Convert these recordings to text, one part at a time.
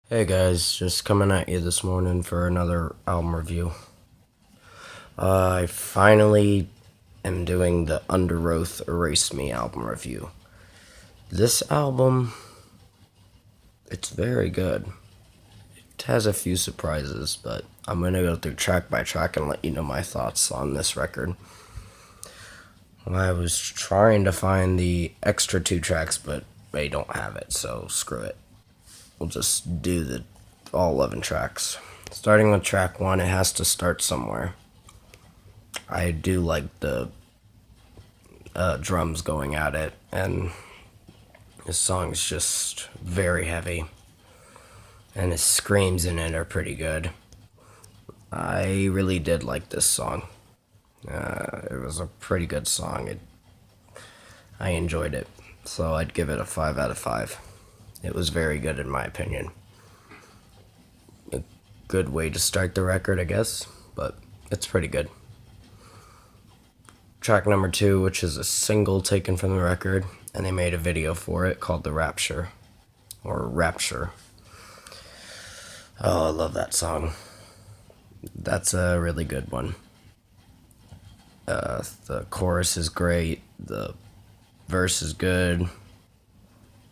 Hey guys, just coming at you this morning for another album review. I finally am doing the Underoath Erase Me album review. This album, it's very good. It has a few surprises, but I'm going to go through track by track and let you know my thoughts on this record. I was trying to find the extra 2 tracks, but they don't have it, so screw it. We'll just do the all 11 tracks. Starting with track 1, it has to start somewhere. I do like the drums going at it, and this song's just very heavy, and his screams in it are pretty good. I really did like this song. It was a pretty good song. I enjoyed it, so I'd give it a 5 out of 5. It was very good in my opinion. A good way to start the record, I guess, but it's pretty good. Track number 2, which is a single taken from the record, and they made a video for it called The Rapture, or Rapture. Oh, I love that song. That's a really good one. The chorus is great, the verse is good.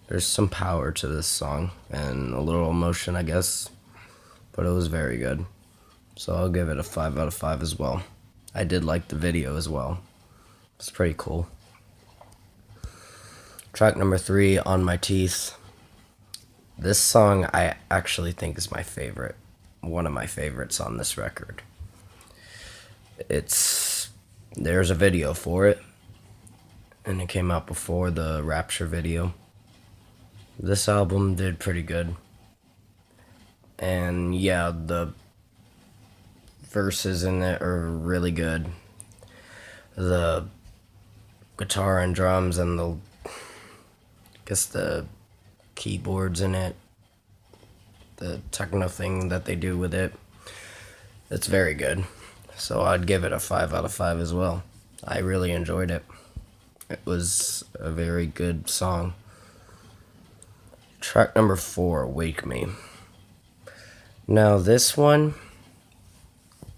There's some power to this song, and a little emotion, I guess, but it was very good. So I'll give it a 5 out of 5 as well. I did like the video as well. It's pretty cool. Track number 3, On My Teeth. This song I actually think is my favorite. One of my favorites on this record. There's a video for it, and it came out before the Rapture video. This album did pretty good. And yeah, the verses in it are really good. The guitar and drums and the keyboards in it, the techno thing that they do with it, it's very good. So I'd give it a 5 out of 5 as well. I really enjoyed it. It was a very good song. Track number 4, Wake Me. Now this one,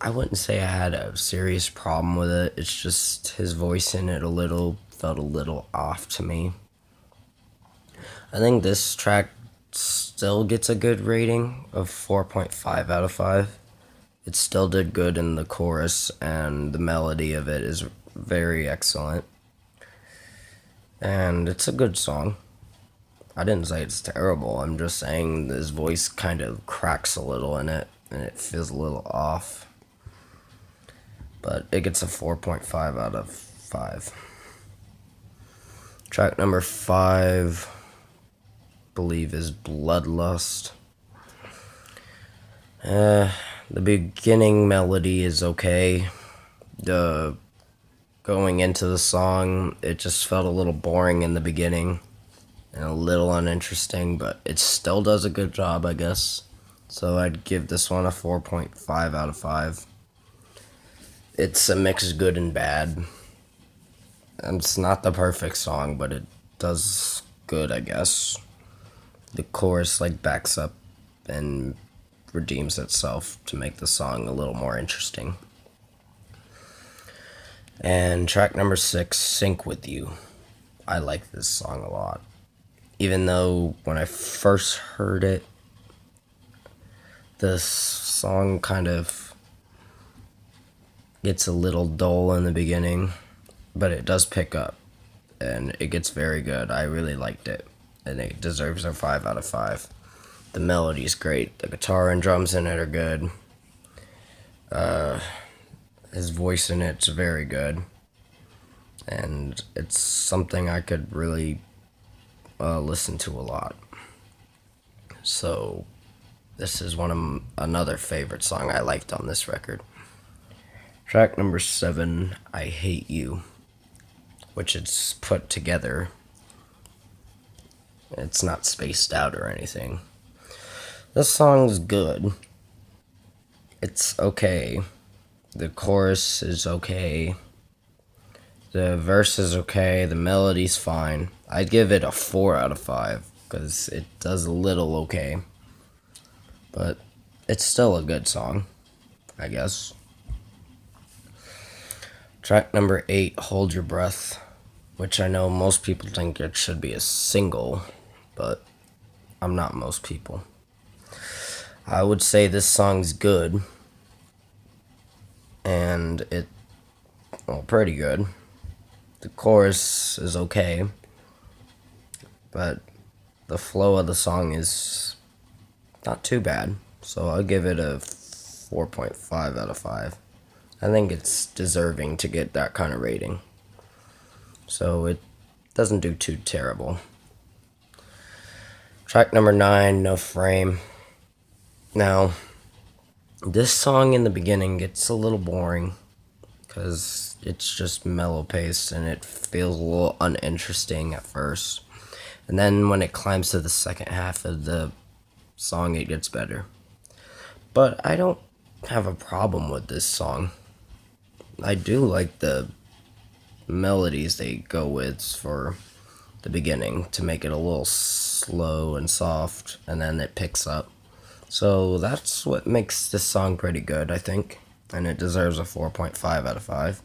I wouldn't say I had a serious problem with it. It's just his voice in it felt a little off to me. I think this track still gets a good rating of 4.5 out of 5. It still did good in the chorus, and the melody of it is very excellent. And it's a good song. I didn't say it's terrible. I'm just saying his voice kind of cracks a little in it, and it feels a little off. But it gets a 4.5 out of 5. Track number 5, I believe, is Bloodlust. The beginning melody is okay. The going into the song, it just felt a little boring in the beginning and a little uninteresting, but it still does a good job, I guess. So I'd give this one a 4.5 out of 5. It's a mix of good and bad. And it's not the perfect song, but it does good, I guess. The chorus backs up and redeems itself to make the song a little more interesting. And track number 6, Sync With You. I like this song a lot. Even though when I first heard it, this song kind of gets a little dull in the beginning, but it does pick up, and it gets very good. I really liked it, and it deserves a 5 out of 5. The melody's great. The guitar and drums in it are good. His voice in it's very good, and it's something I could really listen to a lot. So this is another favorite song I liked on this record. Track number 7, I Hate You, which it's put together. It's not spaced out or anything. This song's good. It's okay. The chorus is okay. The verse is okay. The melody's fine. I'd give it a 4 out of 5 because it does a little okay. but it's still a good song, I guess. Track number 8, Hold Your Breath, which I know most people think it should be a single, but I'm not most people. I would say this song's good, and pretty good. The chorus is okay, but the flow of the song is not too bad, so I'll give it a 4.5 out of 5. I think it's deserving to get that kind of rating, so it doesn't do too terrible. Track number 9, No Frame. Now, this song in the beginning gets a little boring because it's just mellow paced and it feels a little uninteresting at first. And then when it climbs to the second half of the song, it gets better. But I don't have a problem with this song. I do like the melodies they go with for the beginning to make it a little slow and soft, and then it picks up. So that's what makes this song pretty good, I think, and it deserves a 4.5 out of 5.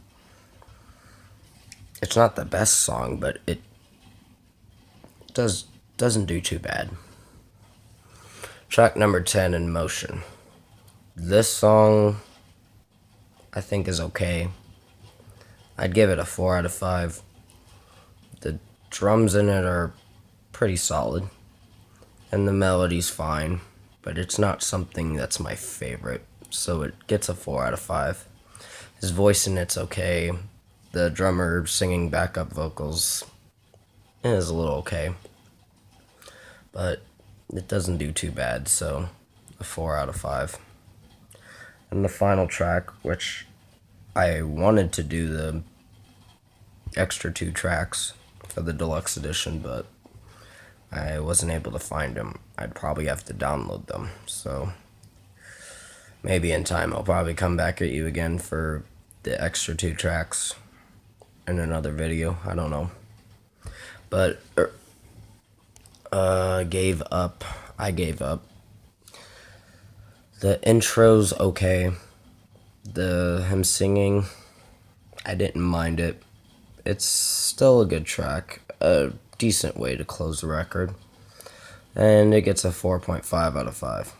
It's not the best song, but it doesn't do too bad. Track number 10, In Motion. This song, I think, is okay. I'd give it a 4 out of 5. The drums in it are pretty solid, and the melody's fine, but it's not something that's my favorite, so it gets a 4 out of 5. His voice in it's okay. The drummer singing backup vocals is a little okay, but it doesn't do too bad, so a 4 out of 5. And the final track, which I wanted to do the extra 2 tracks for the deluxe edition, but I wasn't able to find them. I'd probably have to download them, so maybe in time I'll probably come back at you again for the extra 2 tracks in another video. I don't know, but I gave up. The intro's okay. Him singing, I didn't mind it. It's still a good track, a decent way to close the record, and it gets a 4.5 out of 5.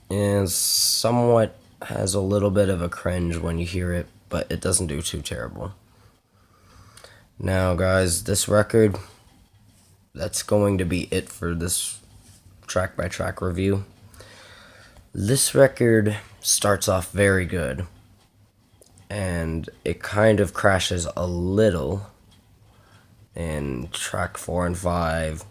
And somewhat has a little bit of a cringe when you hear it, but it doesn't do too terrible. Now, guys, this record, that's going to be it for this track by track review. This record starts off very good, and it kind of crashes a little in track 4 and 5.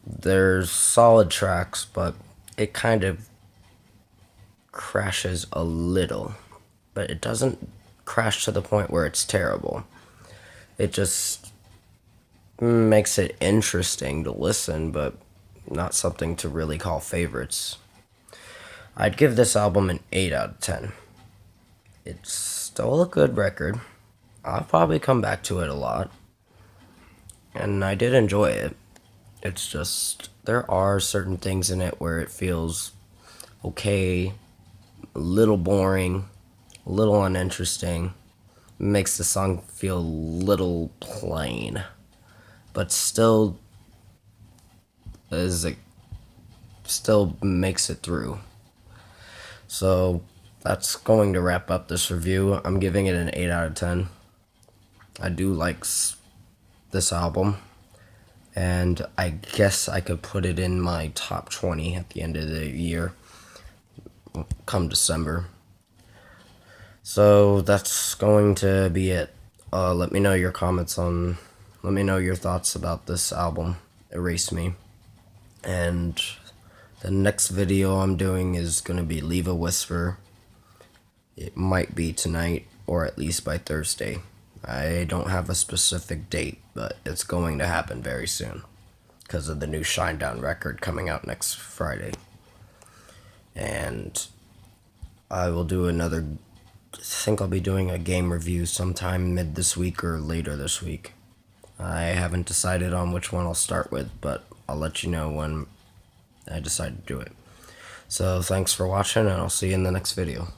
There's solid tracks, but it kind of crashes a little, but it doesn't crash to the point where it's terrible. It just makes it interesting to listen, but not something to really call favorites. I'd give this album an 8 out of 10. It's still a good record. I'll probably come back to it a lot, and I did enjoy it. It's just, there are certain things in it where it feels okay, a little boring, a little uninteresting. It makes the song feel a little plain, but still makes it through. So that's going to wrap up this review. I'm giving it an 8 out of 10. I do like this album, and I guess I could put it in my top 20 at the end of the year, come December. So that's going to be it. Let me know your thoughts about this album, Erase Me. And the next video I'm doing is going to be Leave a Whisper. It might be tonight, or at least by Thursday. I don't have a specific date, but it's going to happen very soon because of the new Shinedown record coming out next Friday. And I think I'll be doing a game review sometime mid this week or later this week. I haven't decided on which one I'll start with, but I'll let you know when I decided to do it. So thanks for watching, and I'll see you in the next video.